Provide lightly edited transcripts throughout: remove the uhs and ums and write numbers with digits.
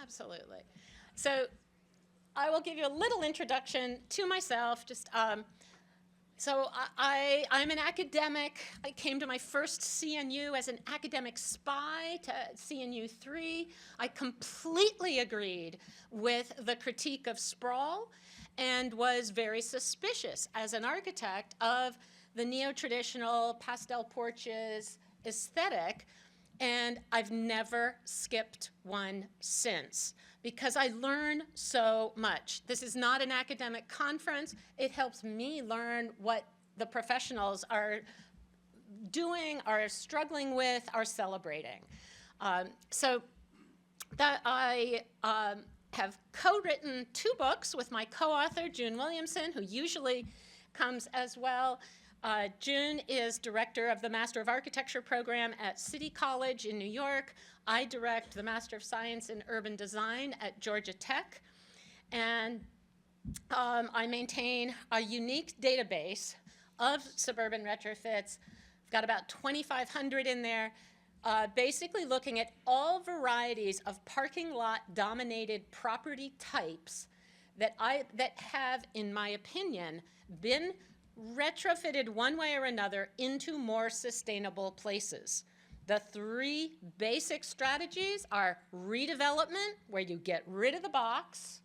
Absolutely. So I will give you a little introduction to myself. I'm an academic. I came to my first CNU as an academic spy to CNU 3. I completely agreed with the critique of sprawl and was very suspicious as an architect of the neo-traditional pastel porches aesthetic. And I've never skipped one since because I learn so much. This is not an academic conference. It helps me learn what the professionals are doing, are struggling with, are celebrating. So that I have co-written 2 books with my co-author, June Williamson, who usually comes as well. June is director of the Master of Architecture program at City College in New York. I direct the Master of Science in Urban Design at Georgia Tech. And I maintain a unique database of suburban retrofits. I've got about 2,500 in there, basically looking at all varieties of parking lot dominated property types that have, in my opinion, been retrofitted one way or another into more sustainable places. The 3 basic strategies are redevelopment, where you get rid of the box,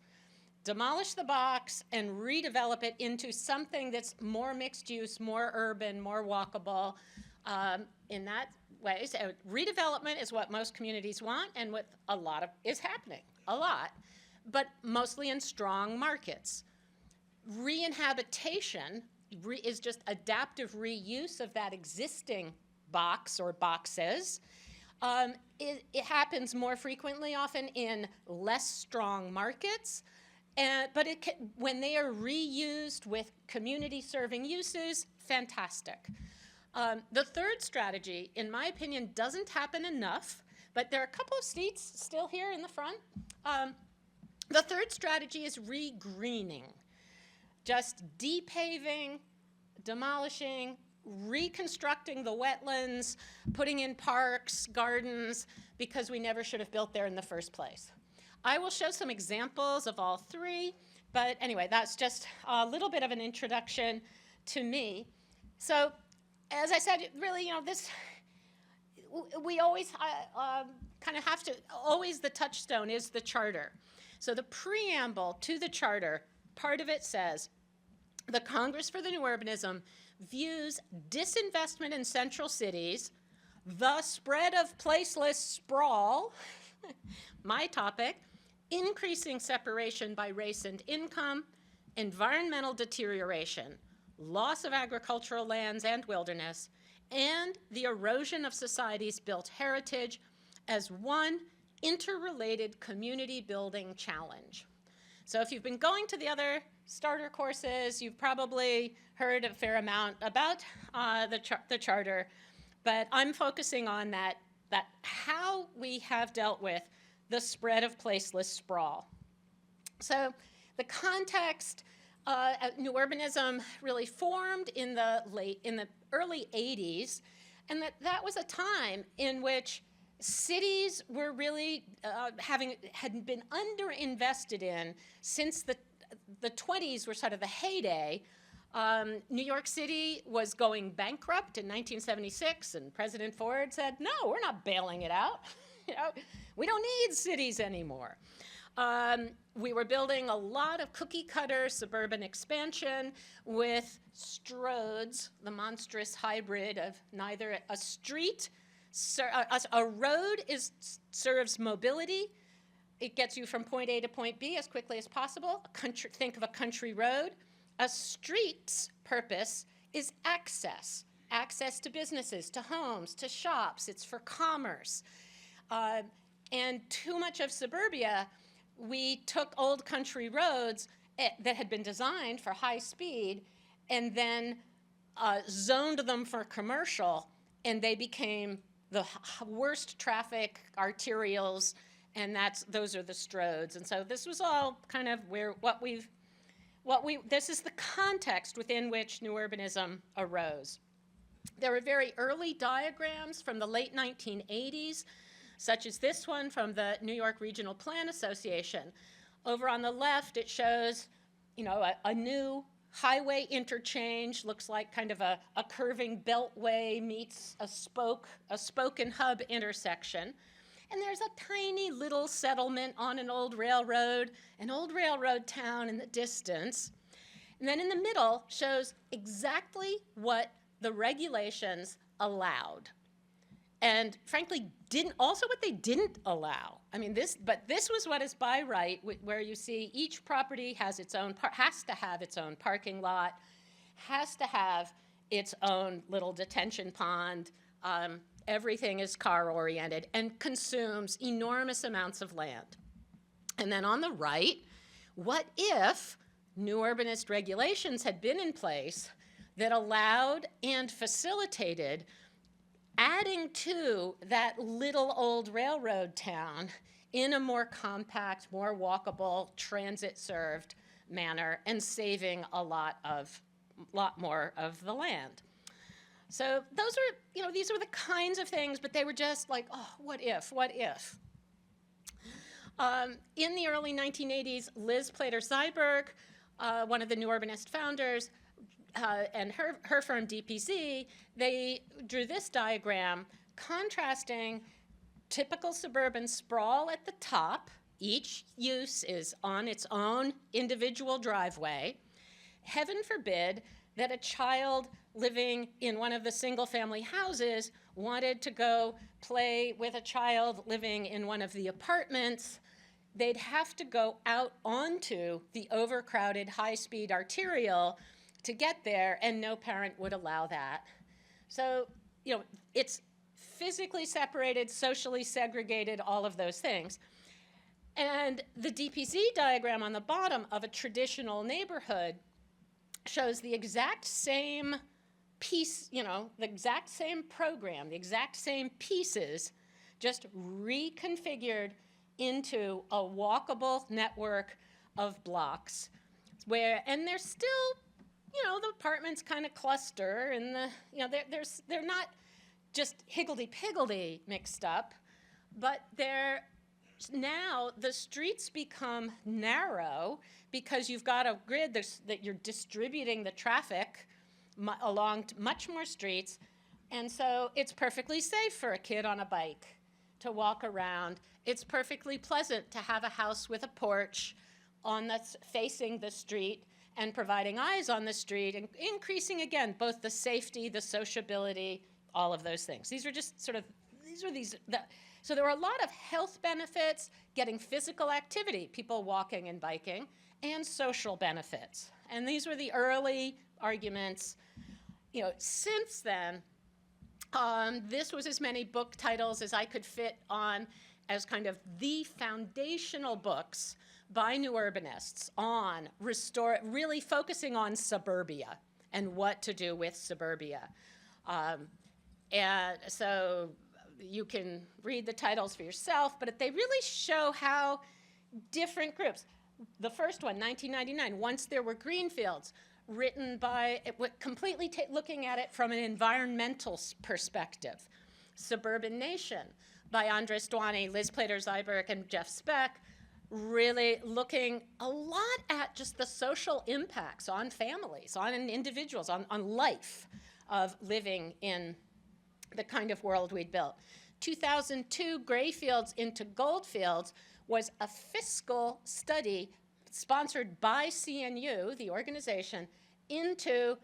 demolish the box, and redevelop it into something that's more mixed use, more urban, more walkable. In that way, so redevelopment is what most communities want and what is happening, a lot, but mostly in strong markets. Reinhabitation is just adaptive reuse of that existing box or boxes. It happens more frequently often in less strong markets, but when they are reused with community-serving uses, fantastic. The 3rd strategy, in my opinion, doesn't happen enough, but there are a couple of seats still here in the front. The 3rd strategy is regreening. Just depaving, demolishing, reconstructing the wetlands, putting in parks, gardens, because we never should have built there in the first place. I will show some examples of all 3, but anyway, that's just a little bit of an introduction to me. So, as I said, really, we always kind of have to, always the touchstone is the charter. So the preamble to the charter, part of it says, the Congress for the New Urbanism views disinvestment in central cities, the spread of placeless sprawl, my topic, increasing separation by race and income, environmental deterioration, loss of agricultural lands and wilderness, and the erosion of society's built heritage as one interrelated community building challenge. So if you've been going to the other starter courses, you've probably heard a fair amount about the charter, but I'm focusing on that how we have dealt with the spread of placeless sprawl. So the context, New Urbanism really formed in the early 80s, and that was a time in which cities were really had been underinvested in since the 20s were sort of the heyday. New York City was going bankrupt in 1976, and President Ford said, no, we're not bailing it out. We don't need cities anymore. We were building a lot of cookie-cutter suburban expansion with stroads, the monstrous hybrid of neither a street, a road serves mobility. It gets you from point A to point B as quickly as possible. Think of a country road. A street's purpose is access to businesses, to homes, to shops. It's for commerce. And too much of suburbia, we took old country roads that had been designed for high speed and then zoned them for commercial, and they became the worst traffic arterials, and those are the stroads. And so this was all kind of this is the context within which New Urbanism arose. There were very early diagrams from the late 1980s such as this one from the New York Regional Plan Association. Over on the left, it shows, a new highway interchange, looks like kind of a curving beltway meets a spoke and hub intersection. And there's a tiny little settlement on an old railroad town in the distance. And then in the middle shows exactly what the regulations allowed. And frankly, also what they didn't allow. I mean, this was what is by right, where you see each property has its own, has to have its own parking lot, has to have its own little detention pond. Everything is car-oriented and consumes enormous amounts of land. And then on the right, what if new urbanist regulations had been in place that allowed and facilitated adding to that little old railroad town in a more compact, more walkable, transit-served manner and saving a lot more of the land. So those are, these were the kinds of things, but they were just like, oh, what if? In the early 1980s, Liz Plater-Zyberg, one of the New Urbanist founders, and her firm DPZ, they drew this diagram contrasting typical suburban sprawl at the top. Each use is on its own individual driveway. Heaven forbid that a child living in one of the single-family houses wanted to go play with a child living in one of the apartments. They'd have to go out onto the overcrowded high-speed arterial to get there, and no parent would allow that. So, it's physically separated, socially segregated, all of those things. And the DPZ diagram on the bottom of a traditional neighborhood shows the exact same piece, the exact same program, the exact same pieces, just reconfigured into a walkable network of blocks and they're still, the apartments kind of cluster and they're not just higgledy-piggledy mixed up, but now the streets become narrow because you've got a grid that you're distributing the traffic along much more streets, and so it's perfectly safe for a kid on a bike to walk around. It's perfectly pleasant to have a house with a porch facing the street and providing eyes on the street and increasing, again, both the safety, the sociability, all of those things. So there were a lot of health benefits, getting physical activity, people walking and biking, and social benefits. And these were the early arguments. Since then, this was as many book titles as I could fit on as kind of the foundational books by new urbanists on really focusing on suburbia and what to do with suburbia. And so you can read the titles for yourself, but they really show how different groups. The first one, 1999, Once There Were Greenfields, written by, completely looking at it from an environmental perspective. Suburban Nation by Andres Duany, Liz Plater-Zyberg, and Jeff Speck, really looking a lot at just the social impacts on families, on individuals, on life of living in the kind of world we'd built. 2002, Grayfields into Goldfields was a fiscal study sponsored by CNU, the organization, into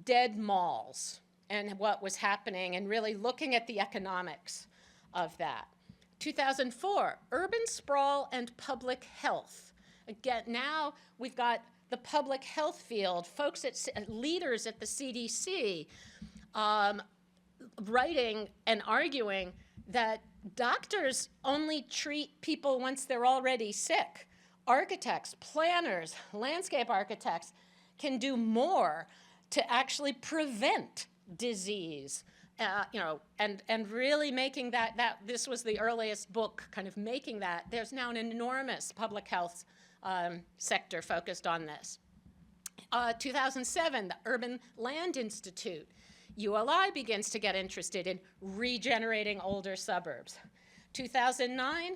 dead malls and what was happening and really looking at the economics of that. 2004, Urban Sprawl and Public Health. Again, now we've got the public health field, folks leaders at the CDC writing and arguing that doctors only treat people once they're already sick. Architects, planners, landscape architects can do more to actually prevent disease. And really making that this was the earliest book kind of making that. There's now an enormous public health sector focused on this. 2007, the Urban Land Institute, ULI, begins to get interested in regenerating older suburbs. 2009,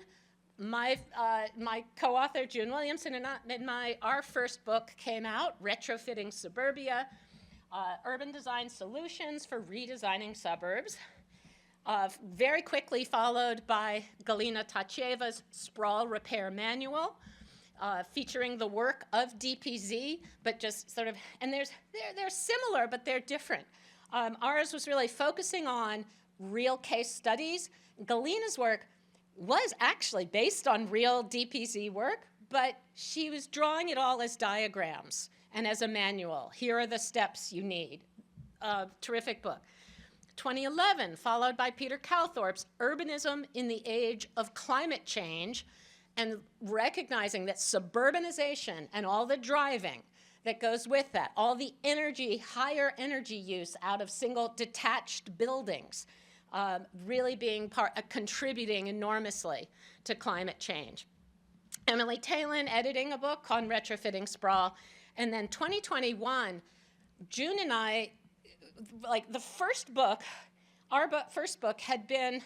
my co-author, June Williamson, and our first book came out, Retrofitting Suburbia, Urban Design Solutions for Redesigning Suburbs. Very quickly followed by Galina Tatyeva's Sprawl Repair Manual, featuring the work of DPZ, but just sort of, and they're similar, but they're different. Ours was really focusing on real case studies. Galina's work was actually based on real DPZ work, but she was drawing it all as diagrams and as a manual. Here are the steps you need. Terrific book. 2011, followed by Peter Calthorpe's Urbanism in the Age of Climate Change, and recognizing that suburbanization and all the driving that goes with that, all the energy, higher energy use out of single detached buildings, really being contributing enormously to climate change. Emily Talin editing a book on retrofitting sprawl. And then 2021, June and I, like the first book, our first book had been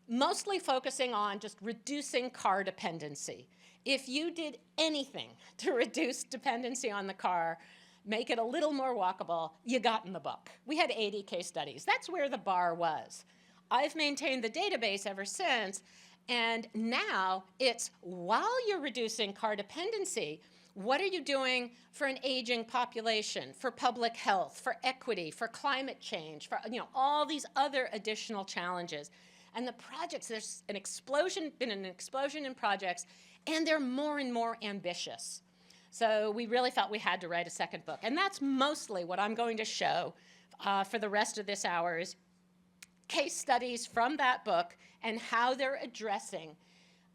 mostly focusing on just reducing car dependency. If you did anything to reduce dependency on the car, make it a little more walkable, you got in the book. We had 80 case studies. That's where the bar was. I've maintained the database ever since, and now it's while you're reducing car dependency, what are you doing for an aging population, for public health, for equity, for climate change, for all these other additional challenges? And the projects, there's been an explosion in projects, and they're more and more ambitious. So we really felt we had to write a second book. And that's mostly what I'm going to show for the rest of this hour is case studies from that book and how they're addressing,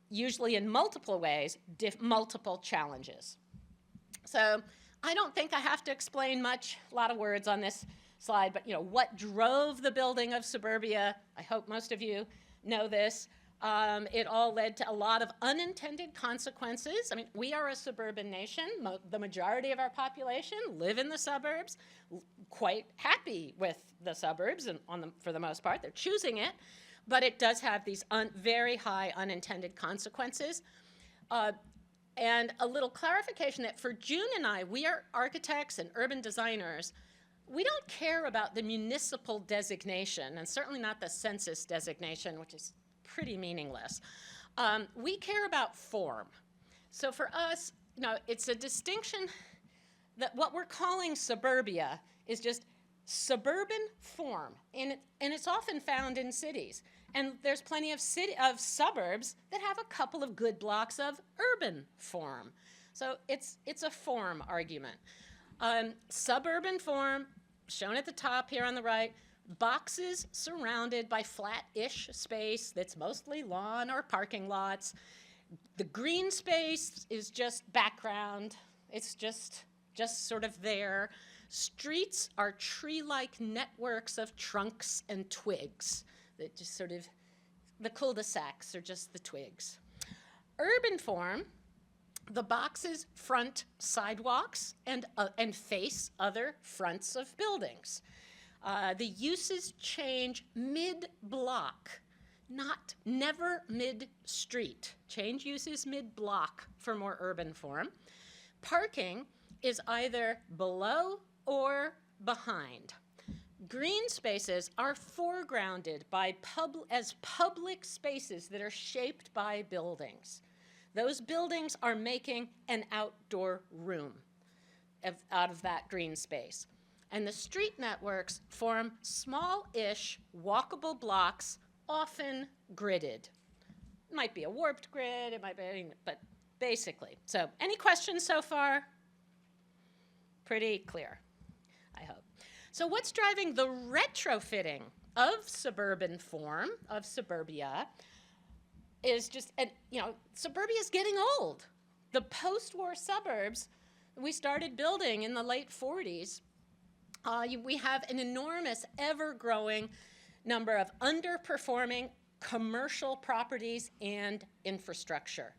usually in multiple ways, multiple challenges. So I don't think I have to explain much, a lot of words on this slide, but what drove the building of suburbia? I hope most of you know this. It all led to a lot of unintended consequences. I mean, we are a suburban nation. The majority of our population live in the suburbs, quite happy with the suburbs, and for the most part, they're choosing it. But it does have these very high unintended consequences. And a little clarification that for June and I, we are architects and urban designers. We don't care about the municipal designation, and certainly not the census designation, which is pretty meaningless. We care about form. So for us, it's a distinction that what we're calling suburbia is just suburban form, and it's often found in cities. And there's plenty of suburbs that have a couple of good blocks of urban form. So it's a form argument. Suburban form, shown at the top here on the right, boxes surrounded by flat-ish space that's mostly lawn or parking lots. The green space is just background. It's just sort of there. Streets are tree-like networks of trunks and twigs that just sort of, the cul-de-sacs are just the twigs. Urban form, the boxes front sidewalks and face other fronts of buildings. The uses change mid-block, never mid-street. Change uses mid-block for more urban form. Parking is either below or behind. Green spaces are foregrounded as public spaces that are shaped by buildings. Those buildings are making an outdoor room out of that green space. And the street networks form small-ish walkable blocks, often gridded. It might be a warped grid, it might be, but basically. So any questions so far? Pretty clear, I hope. So what's driving the retrofitting of suburban form, of suburbia, is just, suburbia is getting old. The post-war suburbs we started building in the late 40s, we have an enormous, ever-growing number of underperforming commercial properties and infrastructure.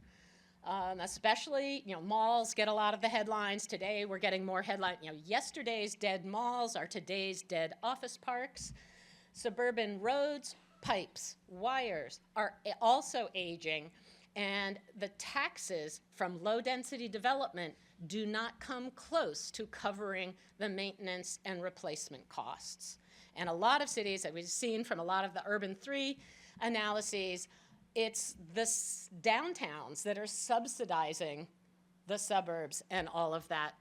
Especially, malls get a lot of the headlines. Today, we're getting more headlines. Yesterday's dead malls are today's dead office parks. Suburban roads pipes, wires are also aging, and the taxes from low-density development do not come close to covering the maintenance and replacement costs. And a lot of cities, that we've seen from a lot of the Urban 3 analyses, it's the downtowns that are subsidizing the suburbs and all of that,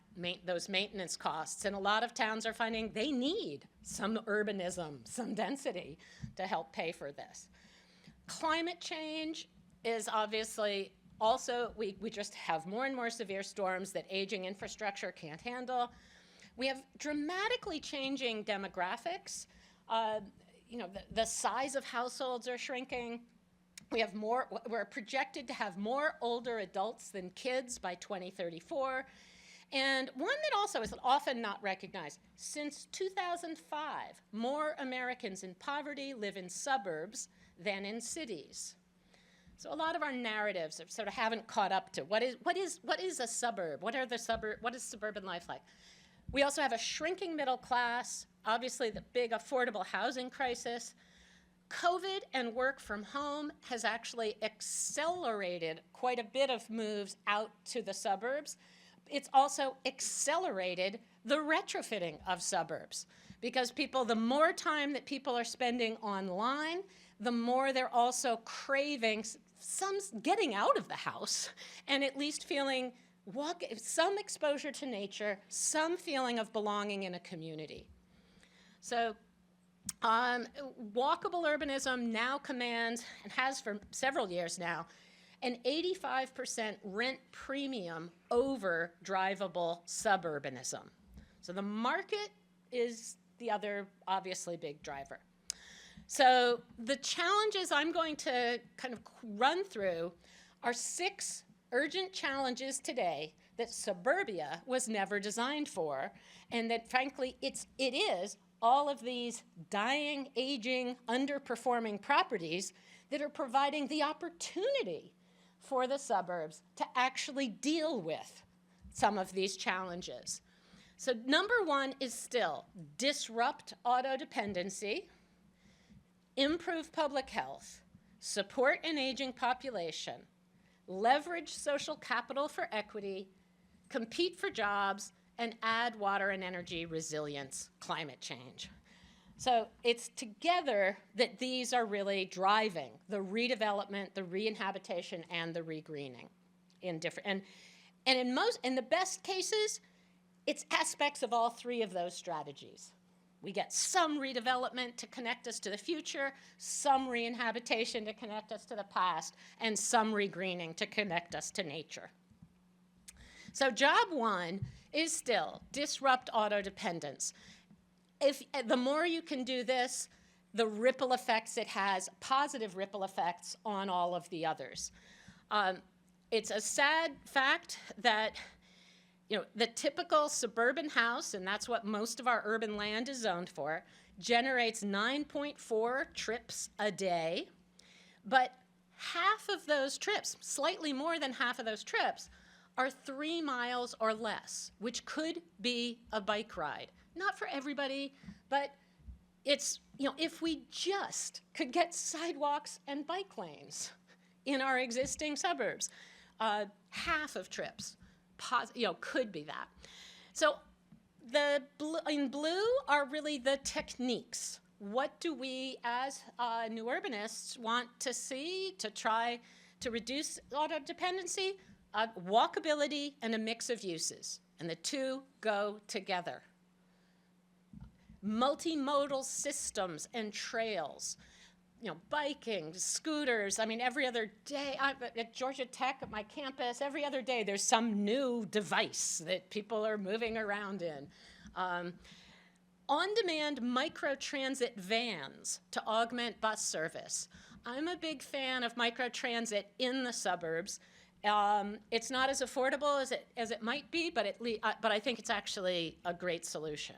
those maintenance costs. And a lot of towns are finding they need some urbanism, some density to help pay for this. Climate change is obviously also, we just have more and more severe storms that aging infrastructure can't handle. We have dramatically changing demographics. The size of households are shrinking. We're projected to have more older adults than kids by 2034. And one that also is often not recognized, since 2005, more Americans in poverty live in suburbs than in cities. So a lot of our narratives sort of haven't caught up to what is a suburb? What is suburban life like? We also have a shrinking middle class, obviously the big affordable housing crisis. COVID and work from home has actually accelerated quite a bit of moves out to the suburbs. It's also accelerated the retrofitting of suburbs, because the more time that people are spending online, the more they're also craving some getting out of the house and at least feeling some exposure to nature, some feeling of belonging in a community. So walkable urbanism now commands, and has for several years now, an 85% rent premium over drivable suburbanism. So the market is the other obviously big driver. So the challenges I'm going to kind of run through are 6 urgent challenges today that suburbia was never designed for, and that frankly it is all of these dying, aging, underperforming properties that are providing the opportunity for the suburbs to actually deal with some of these challenges. So number 1 is still disrupt auto dependency, improve public health, support an aging population, leverage social capital for equity, compete for jobs, and add water and energy resilience, climate change. So it's together that these are really driving the redevelopment, the reinhabitation, and the regreening in different, and in the best cases, it's aspects of all 3 of those strategies. We get some redevelopment to connect us to the future, some reinhabitation to connect us to the past, and some regreening to connect us to nature. So job 1 is still disrupt auto dependence. The more you can do this, the ripple effects it has, positive ripple effects on all of the others. It's a sad fact that the typical suburban house, and that's what most of our urban land is zoned for, generates 9.4 trips a day, but half of those trips, slightly more than half of those trips, are 3 miles or less, which could be a bike ride. Not for everybody, but it's, if we just could get sidewalks and bike lanes in our existing suburbs, half of trips could be that. So in blue are really the techniques. What do we as new urbanists want to see to try to reduce auto dependency? Walkability and a mix of uses, and the 2 go together. Multimodal systems and trails, biking, scooters. I mean, every other day at Georgia Tech, at my campus, every other day there's some new device that people are moving around in. On-demand microtransit vans to augment bus service. I'm a big fan of microtransit in the suburbs. It's not as affordable as it might be, but I think it's actually a great solution.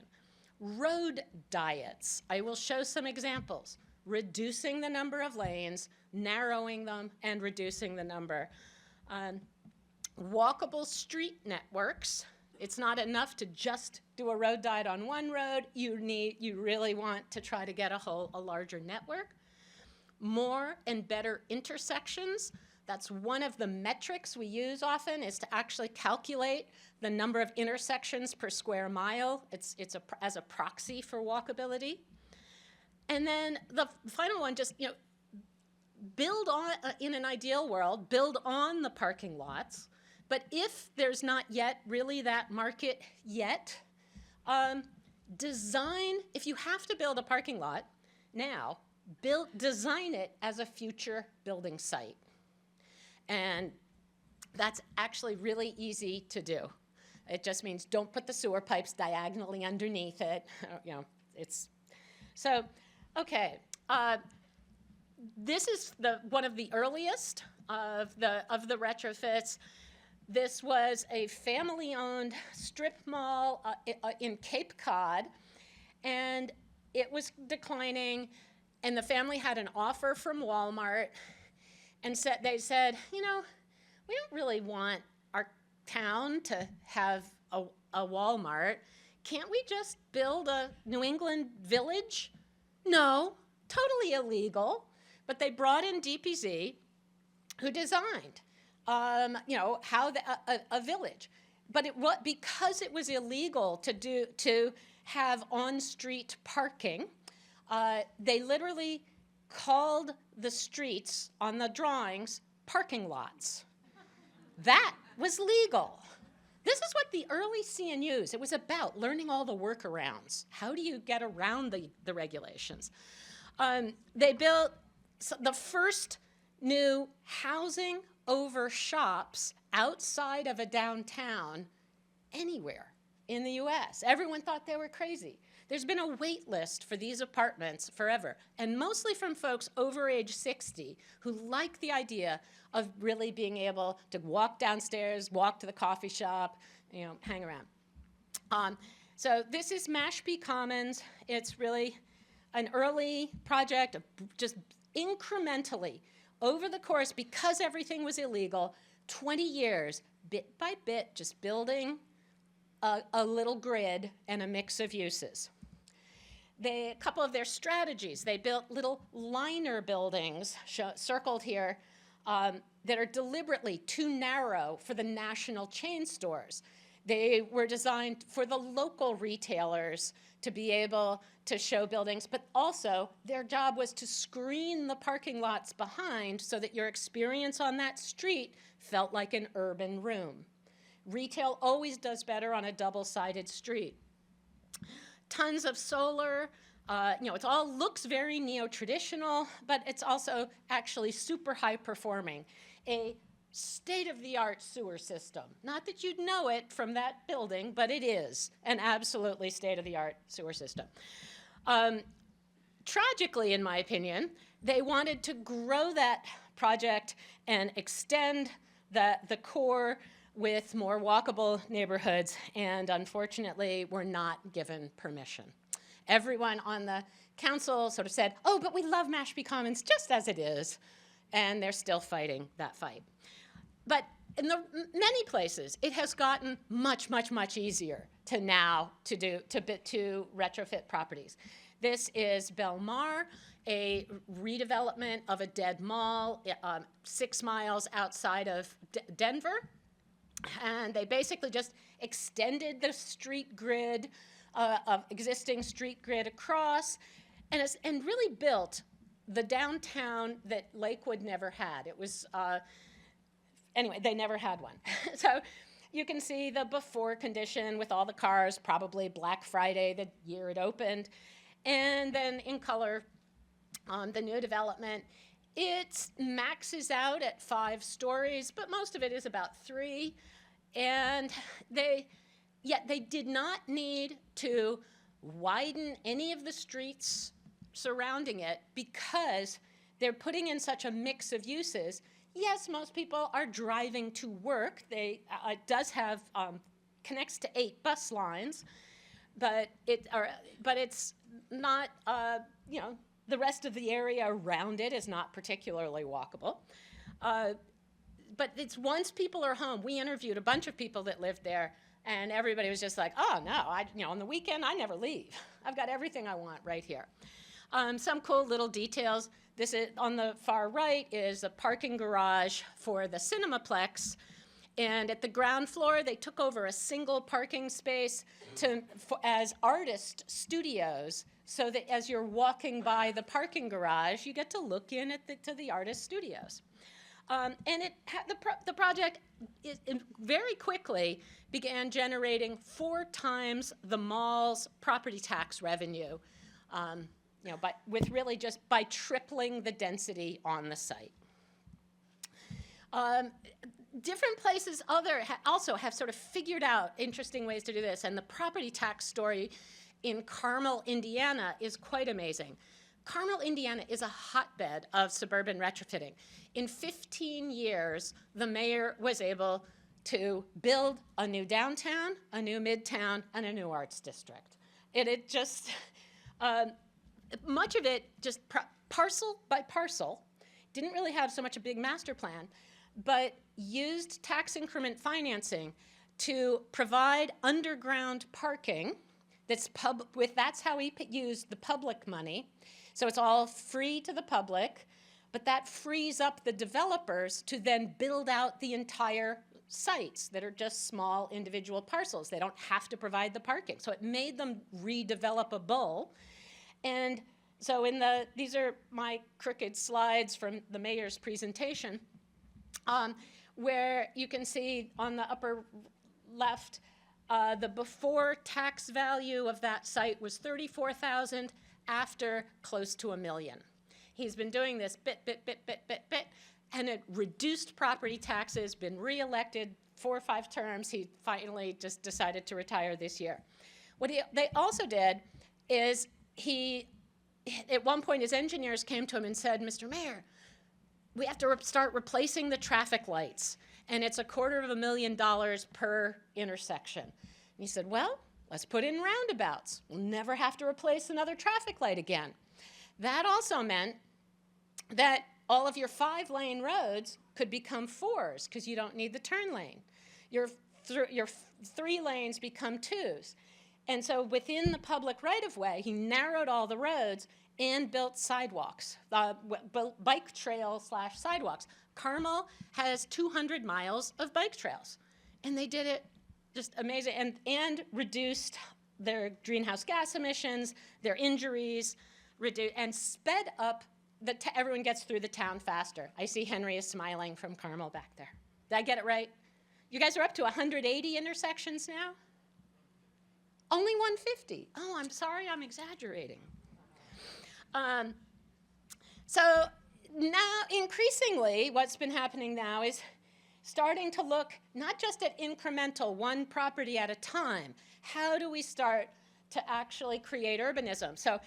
Road diets. I will show some examples. Reducing the number of lanes, narrowing them, and reducing the number. Walkable street networks. It's not enough to just do a road diet on one road. You really want to try to get a larger network. more and better intersections. That's one of the metrics we use often, is to actually calculate the number of intersections per square mile. It's as a proxy for walkability. And then the final one, just, build on, in an ideal world, build on the parking lots. But if there's not yet really that market yet, design, if you have to build a parking lot now, design it as a future building site. And that's actually really easy to do. It just means don't put the sewer pipes diagonally underneath it. So, okay. This is one of the earliest of the retrofits. This was a family-owned strip mall in Cape Cod, and it was declining, and the family had an offer from Walmart, and they said, we don't really want our town to have a Walmart. Can't we just build a New England village? No, totally illegal. But they brought in DPZ, who designed, how a village. But because it was illegal to have on-street parking, they literally called the streets on the drawings parking lots. That was legal. This is what the early CNUs, it was about learning all the workarounds. How do you get around the regulations? They built the first new housing over shops outside of a downtown anywhere in the US. Everyone thought they were crazy. There's been a wait list for these apartments forever, and mostly from folks over age 60 who like the idea of really being able to walk downstairs, walk to the coffee shop, hang around. So this is Mashpee Commons. It's really an early project of just incrementally, over the course, because everything was illegal, 20 years, bit by bit, just building a little grid and a mix of uses. A couple of their strategies, they built little liner buildings, circled here, that are deliberately too narrow for the national chain stores. They were designed for the local retailers to be able to show buildings, but also their job was to screen the parking lots behind so that your experience on that street felt like an urban room. Retail always does better on a double-sided street. Tons of solar. It all looks very neo-traditional, but it's also actually super high-performing. A state-of-the-art sewer system. Not that you'd know it from that building, but it is an absolutely state-of-the-art sewer system. Tragically, in my opinion, they wanted to grow that project and extend the core with more walkable neighborhoods, and unfortunately were not given permission. Everyone on the council sort of said, oh, but we love Mashpee Commons just as it is, and they're still fighting that fight. But in many places, it has gotten much, much, much easier to retrofit properties. This is Belmar, a redevelopment of a dead mall 6 miles outside of Denver. And they basically just extended the street grid, of existing street grid across, and really built the downtown that Lakewood never had. It was, anyway, they never had one. So you can see the before condition with all the cars, probably Black Friday, the year it opened. And then in color, the new development. It maxes out at 5 stories, but most of it is about 3. And yet they did not need to widen any of the streets surrounding it because they're putting in such a mix of uses. Yes, most people are driving to work. It does have, connects to 8 bus lines, but it's not, the rest of the area around it is not particularly walkable. But it's once people are home, we interviewed a bunch of people that lived there, and everybody was just like, oh, no, on the weekend, I never leave. I've got everything I want right here. Some cool little details. This is, on the far right is a parking garage for the Cinemaplex. And at the ground floor, they took over a single parking space as artist studios, so that as you're walking by the parking garage, you get to look in to the artist studios. And the project very quickly began generating 4 times the mall's property tax revenue, by tripling the density on the site. Different places also have sort of figured out interesting ways to do this, and the property tax story in Carmel, Indiana is quite amazing. Carmel, Indiana is a hotbed of suburban retrofitting. In 15 years, the mayor was able to build a new downtown, a new midtown, and a new arts district. It just, much of it just parcel by parcel, didn't really have so much a big master plan, but used tax increment financing to provide underground parking. That's how he used the public money. So it's all free to the public, but that frees up the developers to then build out the entire sites that are just small individual parcels. They don't have to provide the parking. So it made them redevelopable. And so these are my crooked slides from the mayor's presentation, where you can see on the upper left, the before tax value of that site was $34,000, after close to $1 million. He's been doing this bit, and it reduced property taxes, been reelected 4 or 5 terms. He finally just decided to retire this year. What they also did is at one point his engineers came to him and said, Mr. Mayor, we have to start replacing the traffic lights, and it's $250,000 per intersection. And he said, well, let's put in roundabouts. We'll never have to replace another traffic light again. That also meant that all of your 5-lane roads could become 4s because you don't need the turn lane. Your 3 lanes become 2s. And so within the public right-of-way, he narrowed all the roads and built sidewalks, bike trail / sidewalks. Carmel has 200 miles of bike trails, and they did it just amazing, and reduced their greenhouse gas emissions, their injuries, and sped up everyone gets through the town faster. I see Henry is smiling from Carmel back there. Did I get it right? You guys are up to 180 intersections now? Only 150. Oh, I'm sorry, I'm exaggerating. So now, increasingly, what's been happening now is starting to look not just at incremental, one property at a time. How do we start to actually create urbanism? So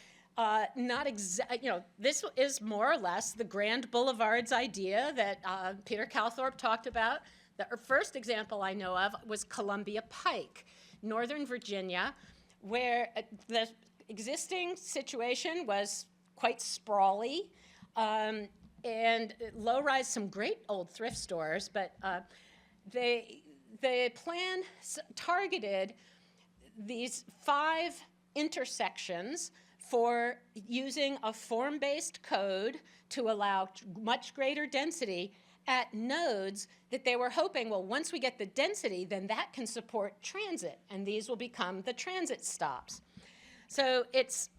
this is more or less the Grand Boulevards idea that Peter Calthorpe talked about. The first example I know of was Columbia Pike, Northern Virginia, where the existing situation was quite sprawly, and low-rise, some great old thrift stores, but the plan targeted these 5 intersections for using a form-based code to allow much greater density at nodes that they were hoping, well, once we get the density, then that can support transit, and these will become the transit stops. So it's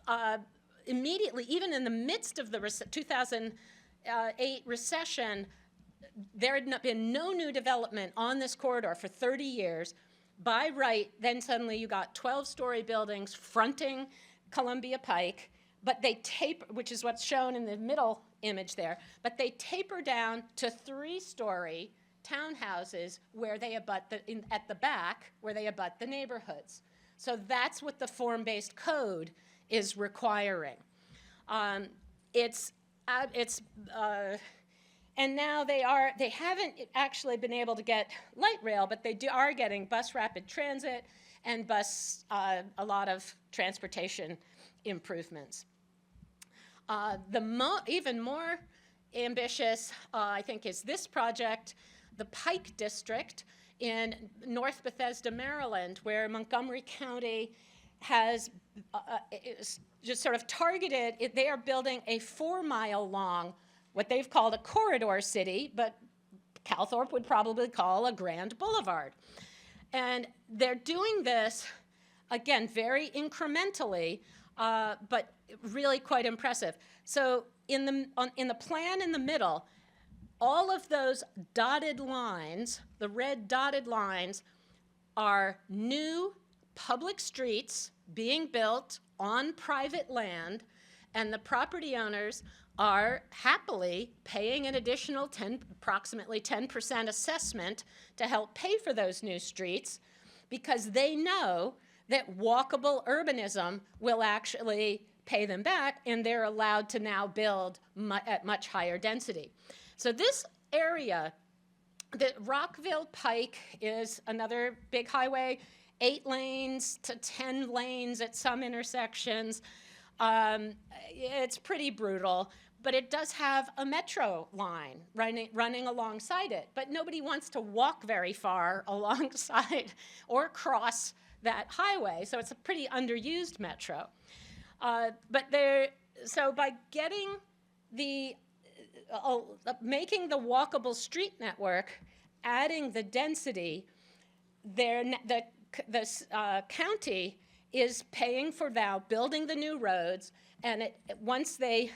immediately, even in the midst of the 2008 recession, there had been no new development on this corridor for 30 years. By right, then suddenly you got 12-story buildings fronting Columbia Pike, but they taper, which is what's shown in the middle image there, but they taper down to 3-story townhouses where they abut at the back, where they abut the neighborhoods. So that's what the form-based code is requiring. And now they haven't actually been able to get light rail, but they are getting bus rapid transit and a lot of transportation improvements. Even more ambitious, I think, is this project, the Pike District in North Bethesda, Maryland, where Montgomery County has is just sort of targeted. They are building a 4-mile long, what they've called a corridor city, but Calthorpe would probably call a grand boulevard. And they're doing this, again, very incrementally, but really quite impressive. So in the plan in the middle, all of those dotted lines, the red dotted lines, are new public streets being built on private land, and the property owners are happily paying an additional approximately 10% assessment to help pay for those new streets, because they know that walkable urbanism will actually pay them back, and they're allowed to now build at much higher density. So this area, the Rockville Pike is another big highway, 8 lanes to 10 lanes at some intersections. It's pretty brutal, but it does have a metro line running alongside it. But nobody wants to walk very far alongside or cross that highway, so it's a pretty underused metro. So by getting making the walkable street network, adding the density, the county is paying for now building the new roads, and once they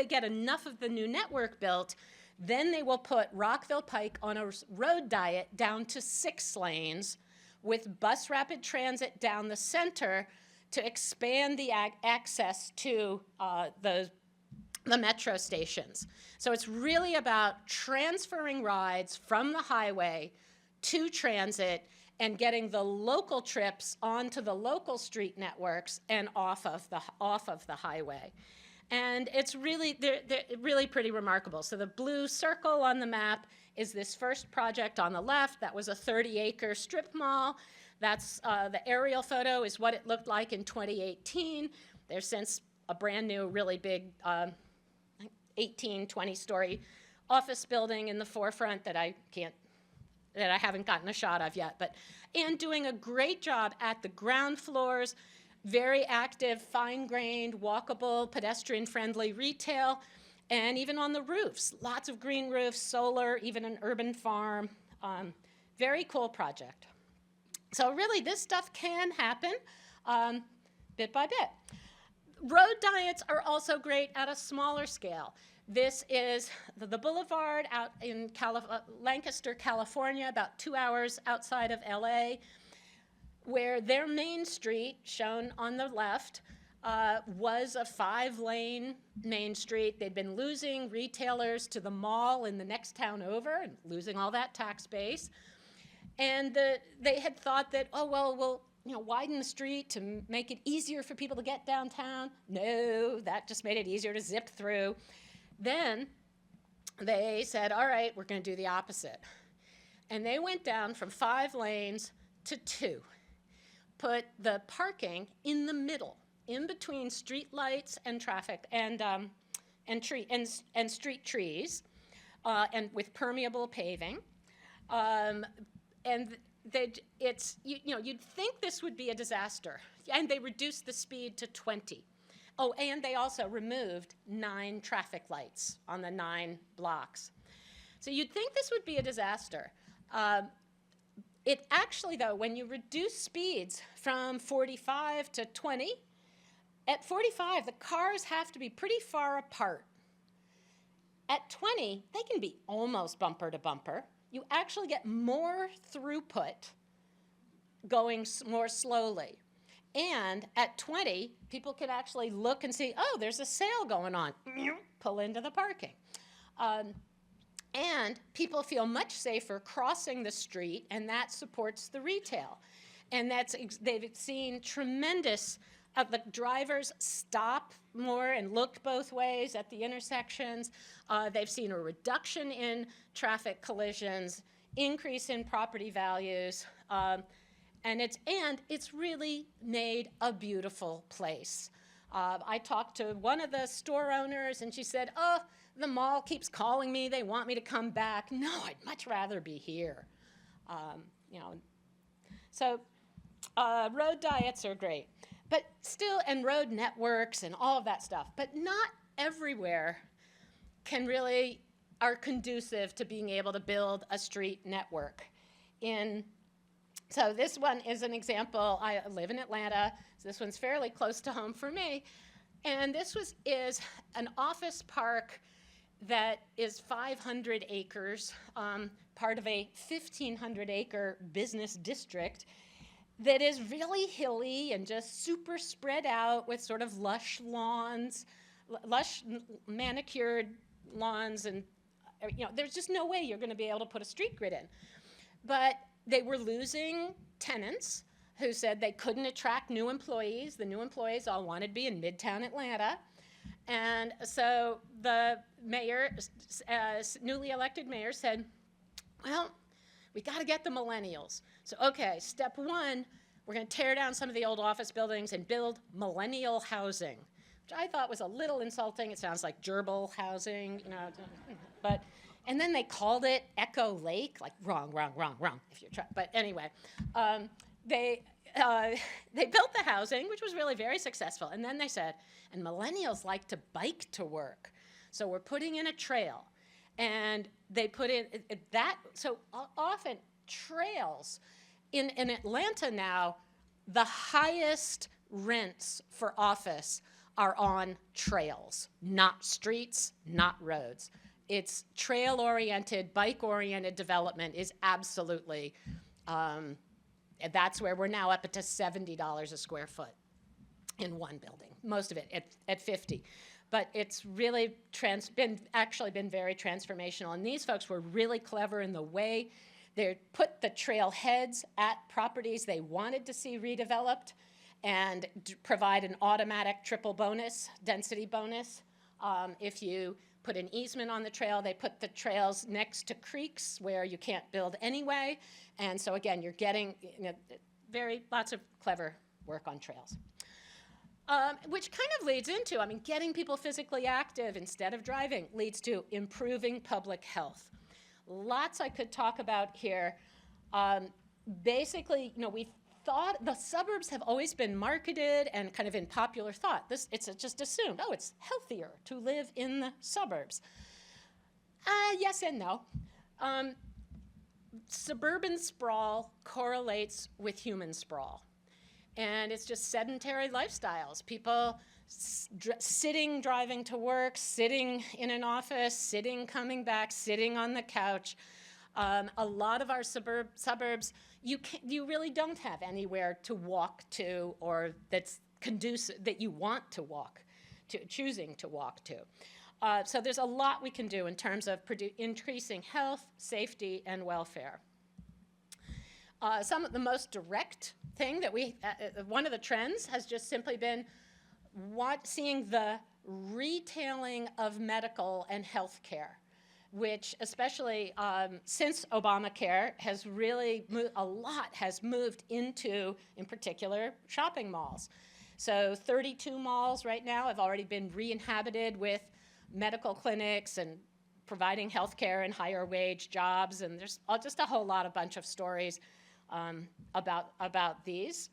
get enough of the new network built, then they will put Rockville Pike on a road diet down to 6 lanes with bus rapid transit down the center to expand the access to the metro stations. So it's really about transferring rides from the highway to transit and getting the local trips onto the local street networks and off of the highway. And it's really, they're really pretty remarkable. So the blue circle on the map is this first project on the left. That was a 30-acre strip mall. That's the aerial photo is what it looked like in 2018. There's since a brand new, really big 18, 20-story office building in the forefront that I haven't gotten a shot of yet, and doing a great job at the ground floors, very active, fine-grained, walkable, pedestrian-friendly retail, and even on the roofs, lots of green roofs, solar, even an urban farm. Very cool project. So really, this stuff can happen bit by bit. Road diets are also great at a smaller scale. This is the boulevard out in Lancaster, California, about 2 hours outside of LA, where their main street, shown on the left, was a 5-lane main street. They'd been losing retailers to the mall in the next town over and losing all that tax base. And they had thought that, oh, well, we'll widen the street to make it easier for people to get downtown. No, that just made it easier to zip through. Then they said, all right, we're going to do the opposite. And they went down from 5 lanes to 2, put the parking in the middle, in between street lights and traffic and street trees, and with permeable paving. And you'd think this would be a disaster, and they reduced the speed to 20. Oh, and they also removed 9 traffic lights on the 9 blocks. So you'd think this would be a disaster. It actually, though, when you reduce speeds from 45 to 20, at 45, the cars have to be pretty far apart. At 20, they can be almost bumper to bumper. You actually get more throughput going more slowly. And at 20, people can actually look and see, oh, there's a sale going on. Pull into the parking. And people feel much safer crossing the street, and that supports the retail. And they've seen tremendous, the drivers stop more and look both ways at the intersections. They've seen a reduction in traffic collisions, increase in property values, and it's really made a beautiful place. I talked to one of the store owners, and she said, oh, the mall keeps calling me. They want me to come back. No, I'd much rather be here. So road diets are great, but still, and road networks and all of that stuff, but not everywhere are conducive to being able to build a street network. So this one is an example. I live in Atlanta, so this one's fairly close to home for me. And this is an office park that is 500 acres, part of a 1,500-acre business district that is really hilly and just super spread out with sort of lush lawns, lush manicured lawns, and there's just no way you're going to be able to put a street grid in. But they were losing tenants who said they couldn't attract new employees. The new employees all wanted to be in Midtown Atlanta. And so the mayor, newly elected mayor, said, well, we got to get the millennials. So, okay, step one, we're going to tear down some of the old office buildings and build millennial housing, which I thought was a little insulting. It sounds like gerbil housing, but, and then they called it Echo Lake, like wrong, if you're trying, but anyway, they built the housing, which was really very successful, and then they said, and millennials like to bike to work, so we're putting in a trail. And they put in that, so often trails. In Atlanta now, the highest rents for office are on trails, not streets, not roads. It's trail-oriented, bike-oriented development is absolutely, that's where we're now up to $70 a square foot in one building, most of it at 50. But it's really been very transformational. And these folks were really clever in the way they put the trailheads at properties they wanted to see redeveloped and provide an automatic triple bonus, density bonus. If you put an easement on the trail, they put the trails next to creeks where you can't build anyway. And so again, you're getting lots of clever work on trails. Which kind of leads into, getting people physically active instead of driving leads to improving public health. Lots I could talk about here. Basically, we thought the suburbs have always been marketed and kind of in popular thought. It's just assumed, it's healthier to live in the suburbs. Yes and no. Suburban sprawl correlates with human sprawl. And it's just sedentary lifestyles. People sitting, driving to work, sitting in an office, sitting, coming back, sitting on the couch. A lot of our suburbs, you really don't have anywhere to walk to or that's conducive, that you want to walk to, choosing to walk to. So there's a lot we can do in terms of increasing health, safety, and welfare. Some of the most direct thing that one of the trends has just simply been seeing the retailing of medical and health care, which especially since Obamacare has really a lot has moved into, in particular, shopping malls. So 32 malls right now have already been re-inhabited with medical clinics and providing health care and higher wage jobs, and there's just a whole bunch of stories about these.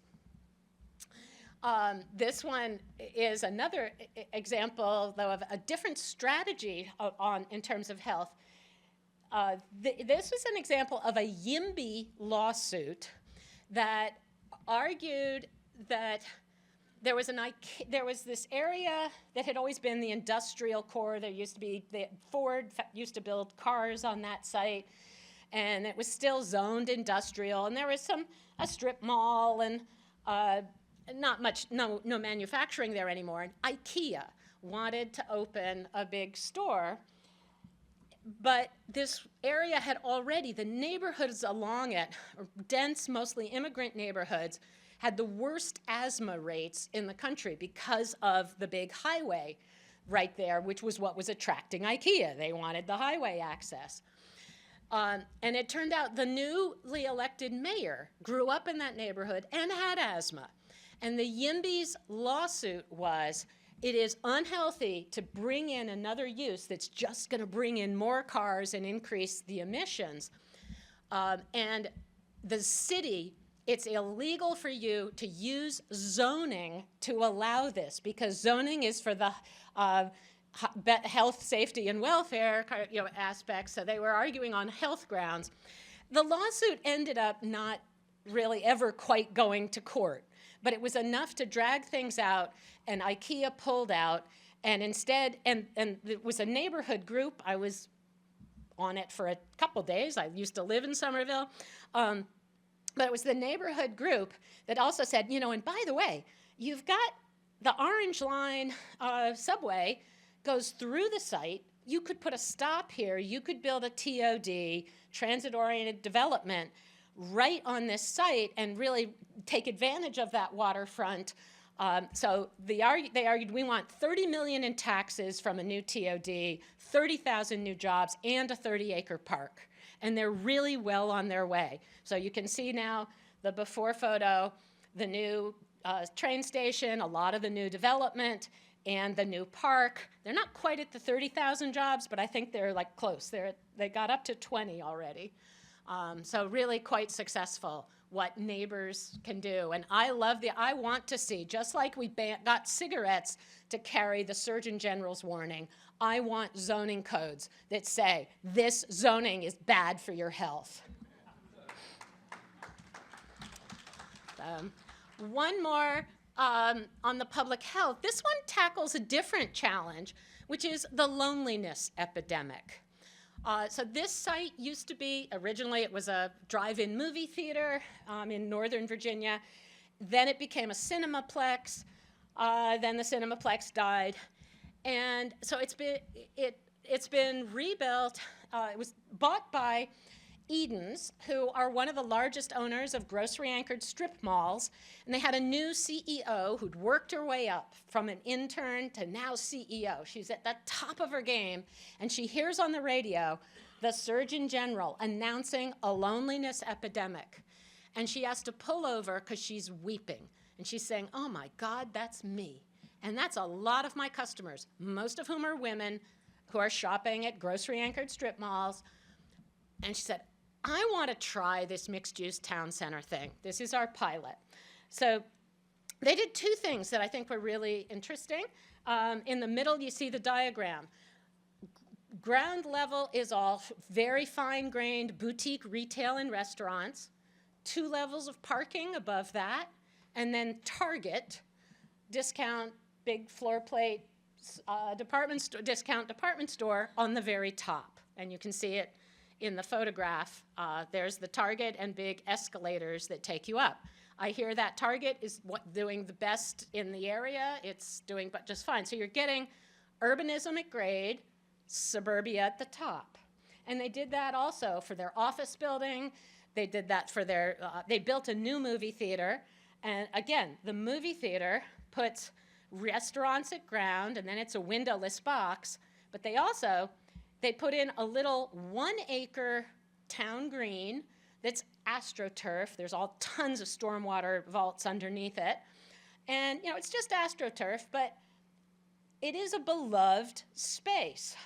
This one is another example, though, of a different strategy in terms of health. This is an example of a YIMBY lawsuit that argued that there was this area that had always been the industrial core. There used to be, Ford used to build cars on that site, and it was still zoned industrial, and there was a strip mall and no manufacturing there anymore. And IKEA wanted to open a big store, but this area had already, the neighborhoods along it, dense, mostly immigrant neighborhoods, had the worst asthma rates in the country because of the big highway right there, which was what was attracting IKEA. They wanted the highway access. And it turned out the newly elected mayor grew up in that neighborhood and had asthma. And the YIMBY's lawsuit was, it is unhealthy to bring in another use that's just going to bring in more cars and increase the emissions. And the city it's illegal for you to use zoning to allow this, because zoning is for the health, safety, and welfare aspects. So they were arguing on health grounds. The lawsuit ended up not really ever quite going to court, but it was enough to drag things out, and IKEA pulled out, and instead, and it was a neighborhood group. I was on it for a couple days. I used to live in Somerville. But it was the neighborhood group that also said, and by the way, you've got the Orange Line subway goes through the site. You could put a stop here. You could build a TOD, transit-oriented development, right on this site and really take advantage of that waterfront. So they argued, we want $30 million in taxes from a new TOD, 30,000 new jobs, and a 30-acre park. And they're really well on their way. So you can see now the before photo, the new train station, a lot of the new development, and the new park. They're not quite at the 30,000 jobs, but I think they're like close. They got up to 20 already. So really quite successful what neighbors can do. And I want to see, just like we got cigarettes to carry the Surgeon General's warning, I want zoning codes that say this zoning is bad for your health. One more on the public health. This one tackles a different challenge, which is the loneliness epidemic. So this site used to be, originally it was a drive-in movie theater in Northern Virginia. Then it became a cinemaplex. Then the cinemaplex died. And so it's been rebuilt. It was bought by Edens, who are one of the largest owners of grocery-anchored strip malls. And they had a new CEO who'd worked her way up from an intern to now CEO. She's at the top of her game, and she hears on the radio the Surgeon General announcing a loneliness epidemic. And she has to pull over because she's weeping. And she's saying, oh my God, that's me. And that's a lot of my customers, most of whom are women who are shopping at grocery-anchored strip malls. And she said, I want to try this mixed-use town center thing. This is our pilot. So they did two things that I think were really interesting. In the middle, you see the diagram. Ground level is all very fine-grained boutique retail and restaurants, 2 levels of parking above that, and then Target, discount, big floor plate, discount department store on the very top. And you can see it in the photograph. There's the Target and big escalators that take you up. I hear that Target is doing the best in the area. It's doing just fine. So you're getting urbanism at grade, suburbia at the top. And they did that also for their office building. They did that for their, they built a new movie theater. And again, the movie theater puts restaurants at ground, and then it's a windowless box. But they put in a little 1-acre town green that's AstroTurf. There's all tons of stormwater vaults underneath it. And, it's just AstroTurf, but it is a beloved space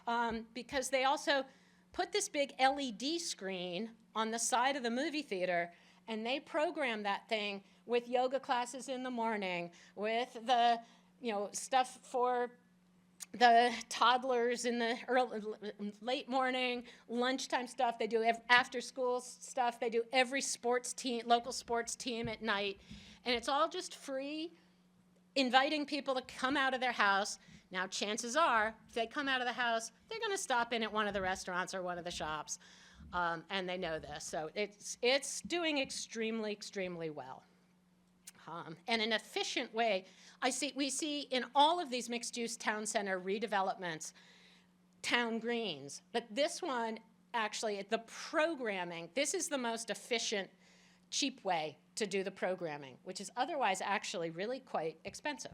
because they also put this big LED screen on the side of the movie theater, and they program that thing with yoga classes in the morning, with the, stuff for the toddlers in the late morning, lunchtime stuff. They do after school stuff. They do every local sports team at night. And it's all just free, inviting people to come out of their house. Now, chances are, if they come out of the house, they're going to stop in at one of the restaurants or one of the shops. And they know this. So it's doing extremely, extremely well. And an efficient way, we see in all of these mixed-use town center redevelopments, town greens. But this one, actually, the programming, this is the most efficient, cheap way to do the programming, which is otherwise actually really quite expensive.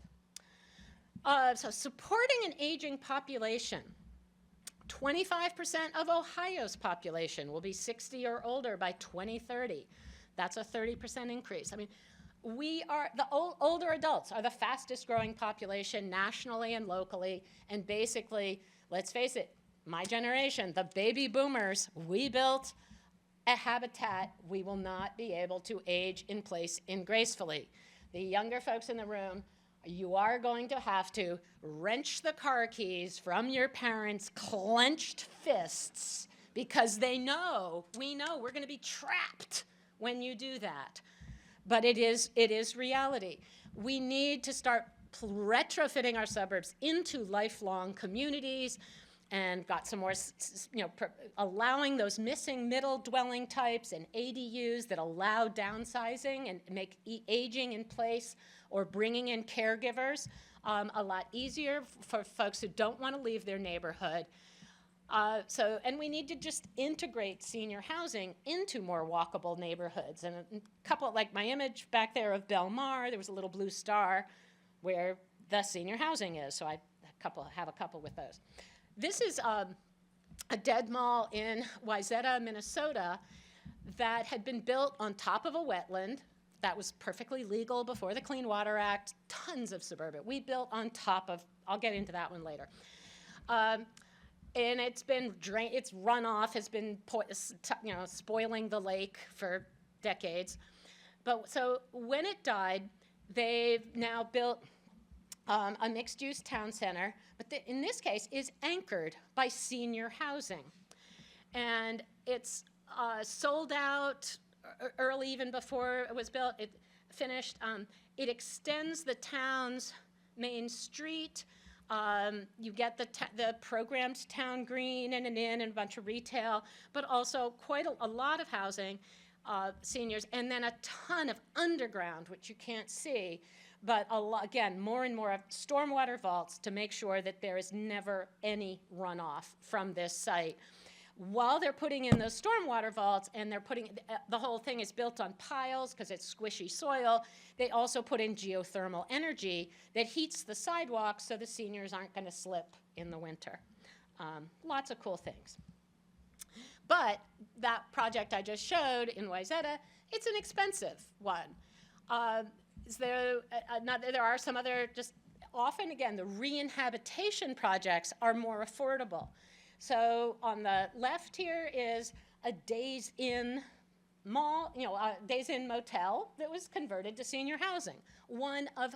So supporting an aging population. 25% of Ohio's population will be 60 or older by 2030. That's a 30% increase. I mean, the older adults are the fastest growing population nationally and locally, and basically, let's face it, my generation, the baby boomers, we built a habitat we will not be able to age in place gracefully. The younger folks in the room, you are going to have to wrench the car keys from your parents' clenched fists because we know we're going to be trapped when you do that. But it is reality. We need to start retrofitting our suburbs into lifelong communities, and got some more, allowing those missing middle dwelling types and ADUs that allow downsizing and make aging in place or bringing in caregivers a lot easier for folks who don't want to leave their neighborhood. And we need to just integrate senior housing into more walkable neighborhoods. And a couple, like my image back there of Belmar, there was a little blue star where the senior housing is. So I have a couple with those. This is a dead mall in Wayzata, Minnesota, that had been built on top of a wetland that was perfectly legal before the Clean Water Act. Tons of suburban. We built on top of, I'll get into that one later. And it's been its runoff has been spoiling the lake for decades. But so when it died, they've now built a mixed-use town center, but in this case is anchored by senior housing. And it's sold out early, even before it was built. It finished. It extends the town's main street. You get the programmed town green and an inn and a bunch of retail, but also quite a lot of housing, seniors, and then a ton of underground, which you can't see. But again, more and more of stormwater vaults to make sure that there is never any runoff from this site. While they're putting in those stormwater vaults, and the whole thing is built on piles because it's squishy soil, they also put in geothermal energy that heats the sidewalks so the seniors aren't going to slip in the winter. Lots of cool things. But that project I just showed in Wayzata, it's an expensive one. There are some other, just often, again, the reinhabitation projects are more affordable. So on the left here is a Days Inn mall, Days Inn motel that was converted to senior housing. One of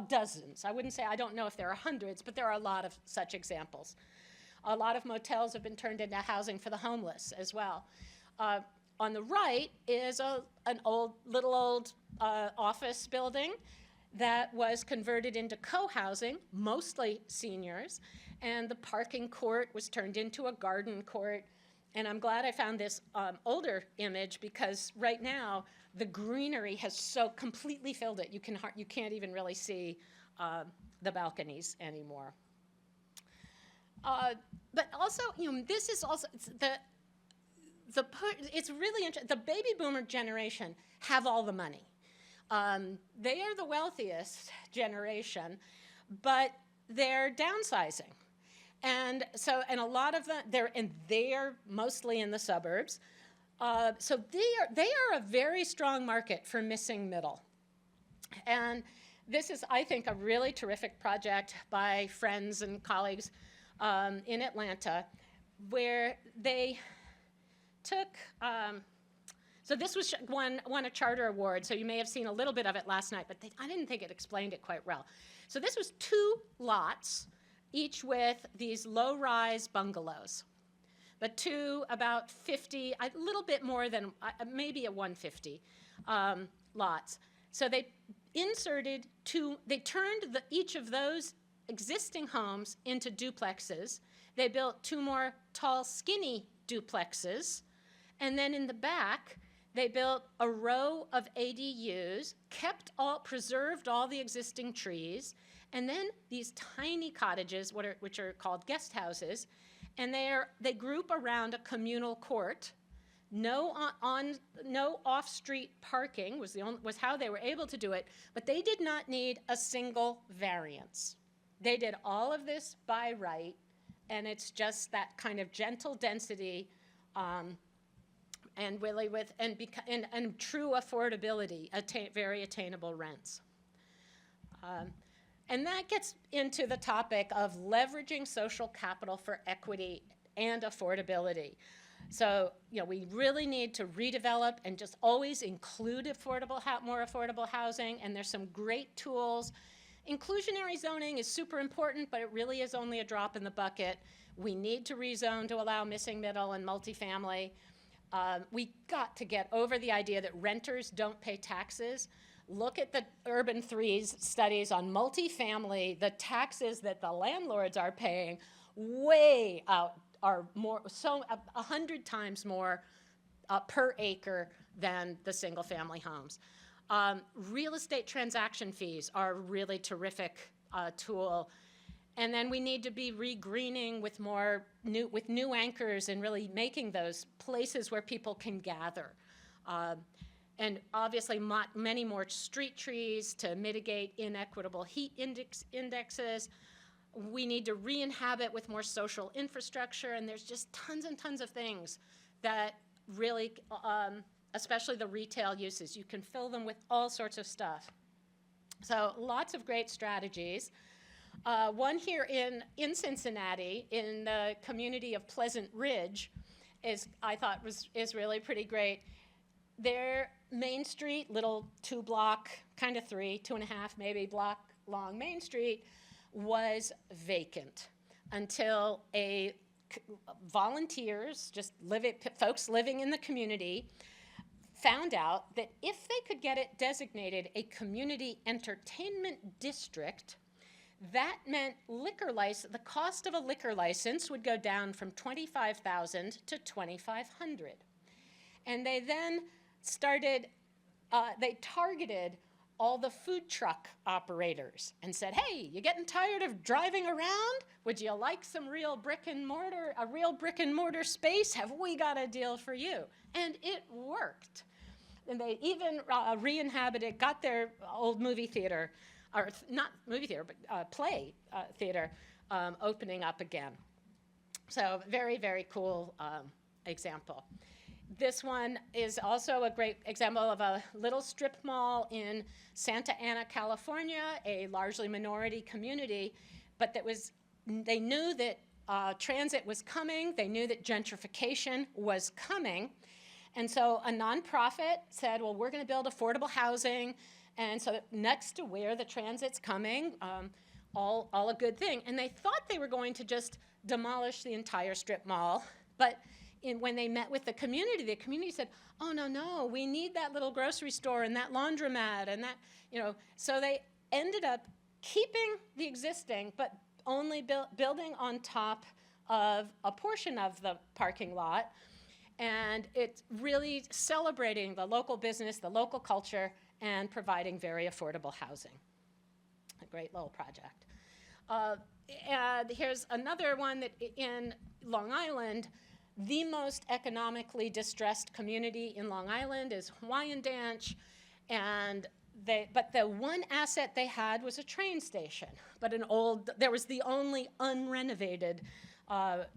dozens. I wouldn't say, I don't know if there are hundreds, but there are a lot of such examples. A lot of motels have been turned into housing for the homeless as well. On the right is an old office building that was converted into co-housing, mostly seniors, and the parking court was turned into a garden court. And I'm glad I found this older image because right now the greenery has so completely filled it. You can't even really see the balconies anymore. But also, this is also it's really interesting. The baby boomer generation have all the money. They are the wealthiest generation, but they're downsizing. And a lot of them, they're mostly in the suburbs. So they are a very strong market for missing middle. And this is, I think, a really terrific project by friends and colleagues in Atlanta, where they took, so this was won a charter award, so you may have seen a little bit of it last night, but I didn't think it explained it quite well. So this was 2 lots, each with these low-rise bungalows. The 2 about 50, a little bit more than, maybe a 150 lots. So they inserted 2, they turned each of those existing homes into duplexes. They built 2 more tall, skinny duplexes. And then in the back, they built a row of ADUs, preserved all the existing trees, and then these tiny cottages, which are called guest houses, and they group around a communal court. No off-street parking was how they were able to do it, but they did not need a single variance. They did all of this by right, and it's just that kind of gentle density. And really and true affordability, very attainable rents. And that gets into the topic of leveraging social capital for equity and affordability. So, we really need to redevelop and just always include more affordable housing, and there's some great tools. Inclusionary zoning is super important, but it really is only a drop in the bucket. We need to rezone to allow missing middle and multifamily. We got to get over the idea that renters don't pay taxes. Look at the Urban Three's studies on multifamily. The taxes that the landlords are paying way out are 100 times more per acre than the single family homes. Real estate transaction fees are a really terrific tool. And then we need to be re-greening with new anchors and really making those places where people can gather. And obviously many more street trees to mitigate inequitable heat indexes. We need to re-inhabit with more social infrastructure, and there's just tons and tons of things that really, especially the retail uses, you can fill them with all sorts of stuff. So lots of great strategies. One here in Cincinnati, in the community of Pleasant Ridge, I thought is really pretty great. Their Main Street, little 2-block, kind of 2.5 maybe block long Main Street, was vacant until volunteers, folks living in the community, found out that if they could get it designated a community entertainment district, that meant the cost of a liquor license would go down from $25,000 to $2,500. And they then they targeted all the food truck operators and said, hey, you getting tired of driving around? Would you like a real brick and mortar space? Have we got a deal for you? And it worked. And they even re-inhabited, got their old movie theater, or not movie theater, but play theater opening up again. So very, very cool example. This one is also a great example of a little strip mall in Santa Ana, California, a largely minority community, but they knew that transit was coming, they knew that gentrification was coming, and so a nonprofit said, well, we're going to build affordable housing, and so next to where the transit's coming, all a good thing. And they thought they were going to just demolish the entire strip mall, but when they met with the community said, oh, no, we need that little grocery store and that laundromat and that, So they ended up keeping the existing, but only building on top of a portion of the parking lot. And it's really celebrating the local business, the local culture, and providing very affordable housing. A great little project. And here's another one that in Long Island, the most economically distressed community in Long Island is Wyandanch, but the one asset they had was a train station, but there was the only unrenovated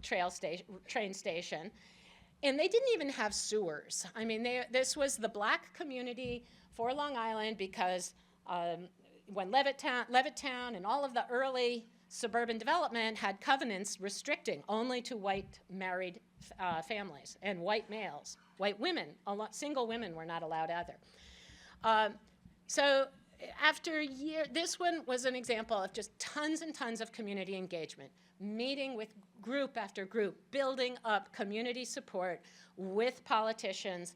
train station, and they didn't even have sewers. I mean, this was the black community for Long Island because when Levittown and all of the early suburban development had covenants restricting only to white married families and white males. White women, single women were not allowed either. So after a year, this one was an example of just tons and tons of community engagement, meeting with group after group, building up community support with politicians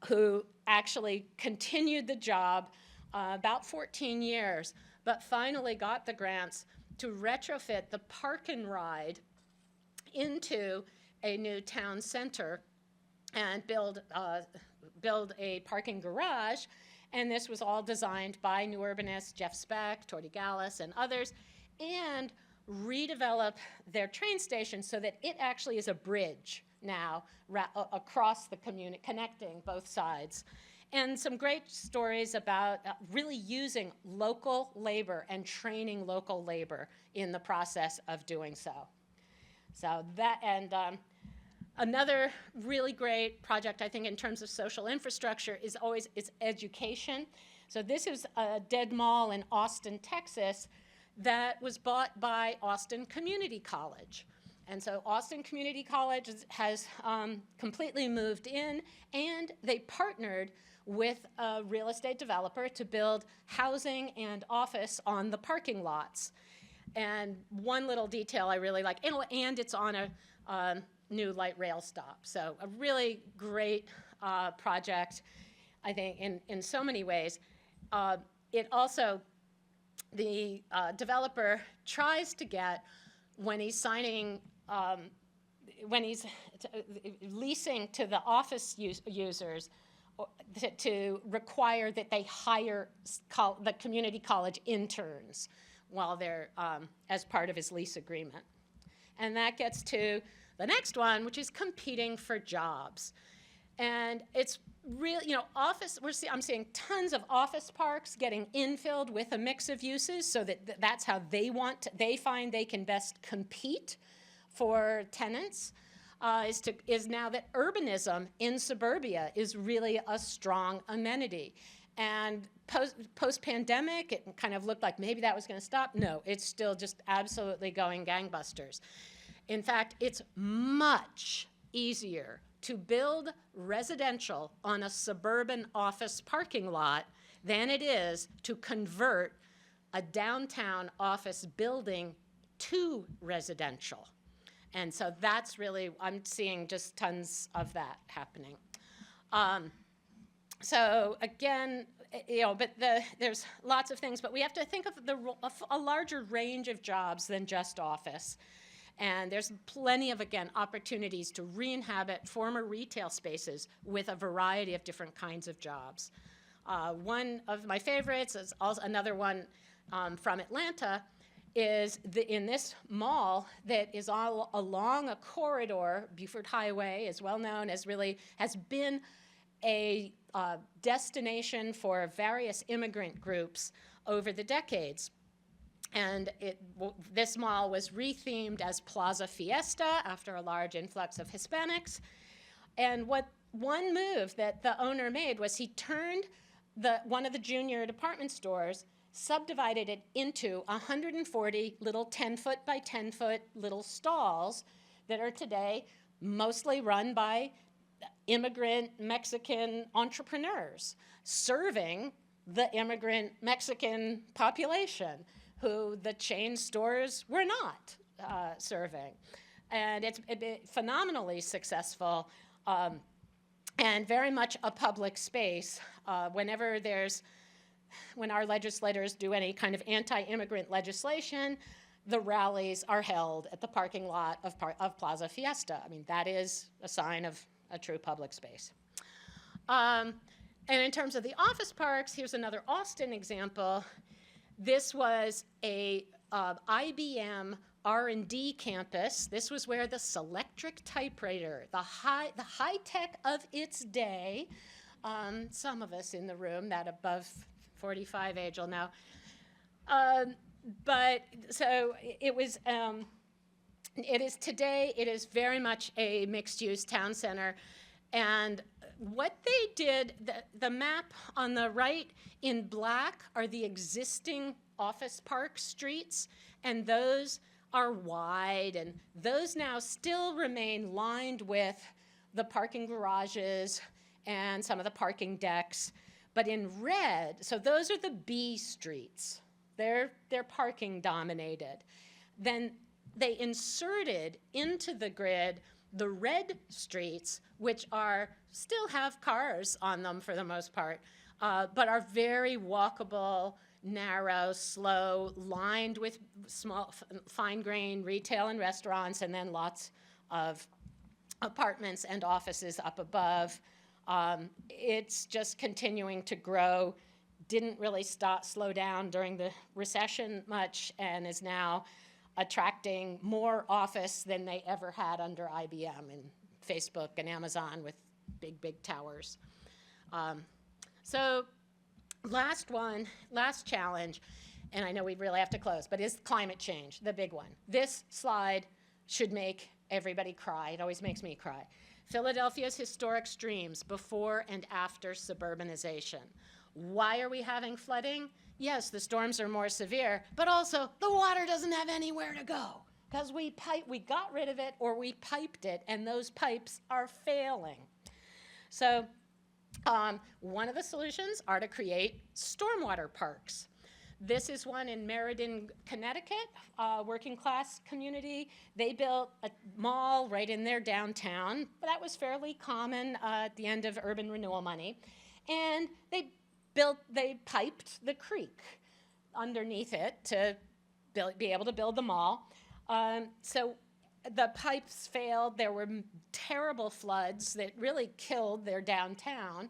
who actually continued the job about 14 years, but finally got the grants to retrofit the park and ride into a new town center and build a parking garage. And this was all designed by new urbanists, Jeff Speck, Torty Gallis, and others, and redevelop their train station so that it actually is a bridge now across the community, connecting both sides. And some great stories about really using local labor and training local labor in the process of doing so. So that, and another really great project, I think, in terms of social infrastructure is education. So this is a dead mall in Austin, Texas, that was bought by Austin Community College. And so Austin Community College has completely moved in, and they partnered with a real estate developer to build housing and office on the parking lots. And one little detail I really like, and it's on a new light rail stop. So a really great project, I think, in so many ways. It also, the developer tries to get, when he's signing, when he's leasing to the office users, to require that they hire the community college interns while they're, as part of his lease agreement. And that gets to the next one, which is competing for jobs. And it's really, you know, I'm seeing tons of office parks getting infilled with a mix of uses, so that that's how they find they can best compete for tenants, is now that urbanism in suburbia is really a strong amenity. And post-pandemic, it kind of looked like maybe that was going to stop. No, it's still just absolutely going gangbusters. In fact, it's much easier to build residential on a suburban office parking lot than it is to convert a downtown office building to residential. And so that's really, I'm seeing just tons of that happening. So again, you know, but there's lots of things, but we have to think of a larger range of jobs than just office. And there's plenty of, again, opportunities to re-inhabit former retail spaces with a variety of different kinds of jobs. One of my favorites is also another one from Atlanta, is in this mall that is all along a corridor. Buford Highway is well known as really has been a destination for various immigrant groups over the decades. And this mall was rethemed as Plaza Fiesta after a large influx of Hispanics. And one move that the owner made was he turned one of the junior department stores, subdivided it into 140 little 10-foot by 10-foot little stalls that are today mostly run by immigrant Mexican entrepreneurs, serving the immigrant Mexican population, who the chain stores were not serving. And it's been phenomenally successful and very much a public space. When our legislators do any kind of anti-immigrant legislation, the rallies are held at the parking lot of Plaza Fiesta. I mean, that is a sign of a true public space. And in terms of the office parks, here's another Austin example. This was a IBM R&D campus. This was where the Selectric typewriter, the high tech of its day, some of us in the room, that above 45 age will know. But so it was, it is today, it is very much a mixed-use town center. And what they did, the map on the right in black are the existing office park streets, and those are wide, and those now still remain lined with the parking garages and some of the parking decks. But in red, so those are the B streets. They're parking dominated. Then they inserted into the grid the red streets, which still have cars on them for the most part, but are very walkable, narrow, slow, lined with small, fine-grain retail and restaurants, and then lots of apartments and offices up above. It's just continuing to grow, didn't really slow down during the recession much, and is now attracting more office than they ever had under IBM and Facebook and Amazon with big, big towers. So last challenge, and I know we really have to close, but is climate change, the big one. This slide should make everybody cry. It always makes me cry. Philadelphia's historic streams before and after suburbanization. Why are we having flooding? Yes, the storms are more severe, but also the water doesn't have anywhere to go because we got rid of it or we piped it, and those pipes are failing. So one of the solutions are to create stormwater parks. This is one in Meriden, Connecticut, working class community. They built a mall right in their downtown. That was fairly common at the end of urban renewal money. And they piped the creek underneath it to be able to build the mall. So the pipes failed. There were terrible floods that really killed their downtown.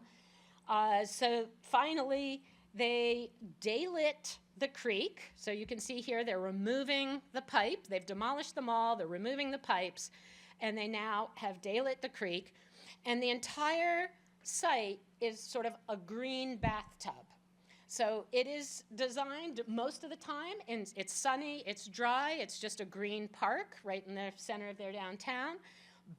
So finally, they daylit the creek. So you can see here they're removing the pipe. They've demolished the mall. They're removing the pipes. And they now have daylit the creek. And the entire site is sort of a green bathtub. So it is designed most of the time, and it's sunny, it's dry, it's just a green park right in the center of their downtown.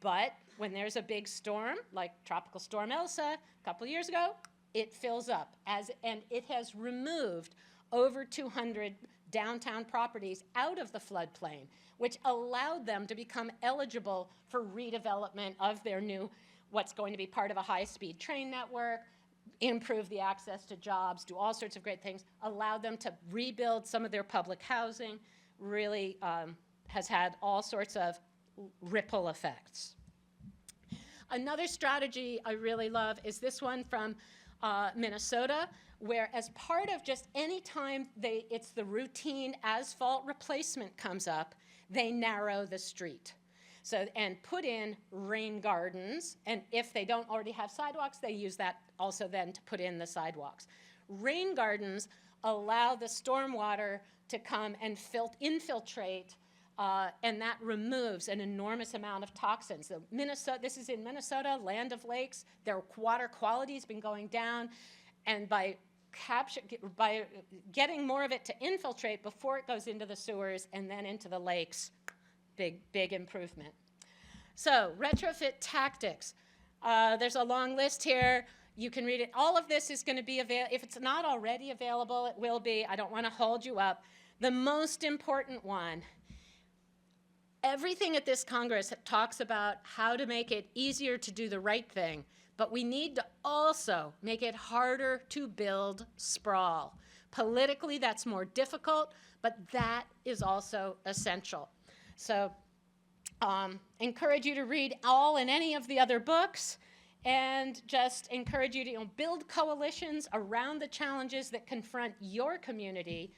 But when there's a big storm, like Tropical Storm Elsa a couple years ago, it fills up, and it has removed over 200 downtown properties out of the floodplain, which allowed them to become eligible for redevelopment of their new, what's going to be part of a high-speed train network, improve the access to jobs, do all sorts of great things, allowed them to rebuild some of their public housing, really has had all sorts of ripple effects. Another strategy I really love is this one from Minnesota, where as part of just any time it's the routine asphalt replacement comes up, they narrow the street. So, and put in rain gardens, and if they don't already have sidewalks, they use that also then to put in the sidewalks. Rain gardens allow the stormwater to come and infiltrate, and that removes an enormous amount of toxins. So this is in Minnesota, land of lakes. Their water quality's been going down, and by getting more of it to infiltrate before it goes into the sewers and then into the lakes, big improvement. So retrofit tactics. There's a long list here. You can read it. All of this is going to be available. If it's not already available, it will be. I don't want to hold you up. The most important one, everything at this Congress talks about how to make it easier to do the right thing, but we need to also make it harder to build sprawl. Politically, that's more difficult, but that is also essential. So encourage you to read all and any of the other books, and just encourage you to build coalitions around the challenges that confront your community,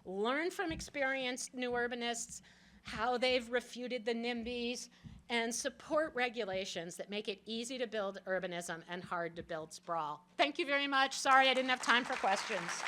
learn from experienced new urbanists, how they've refuted the NIMBYs, and support regulations that make it easy to build urbanism and hard to build sprawl. Thank you very much. Sorry I didn't have time for questions.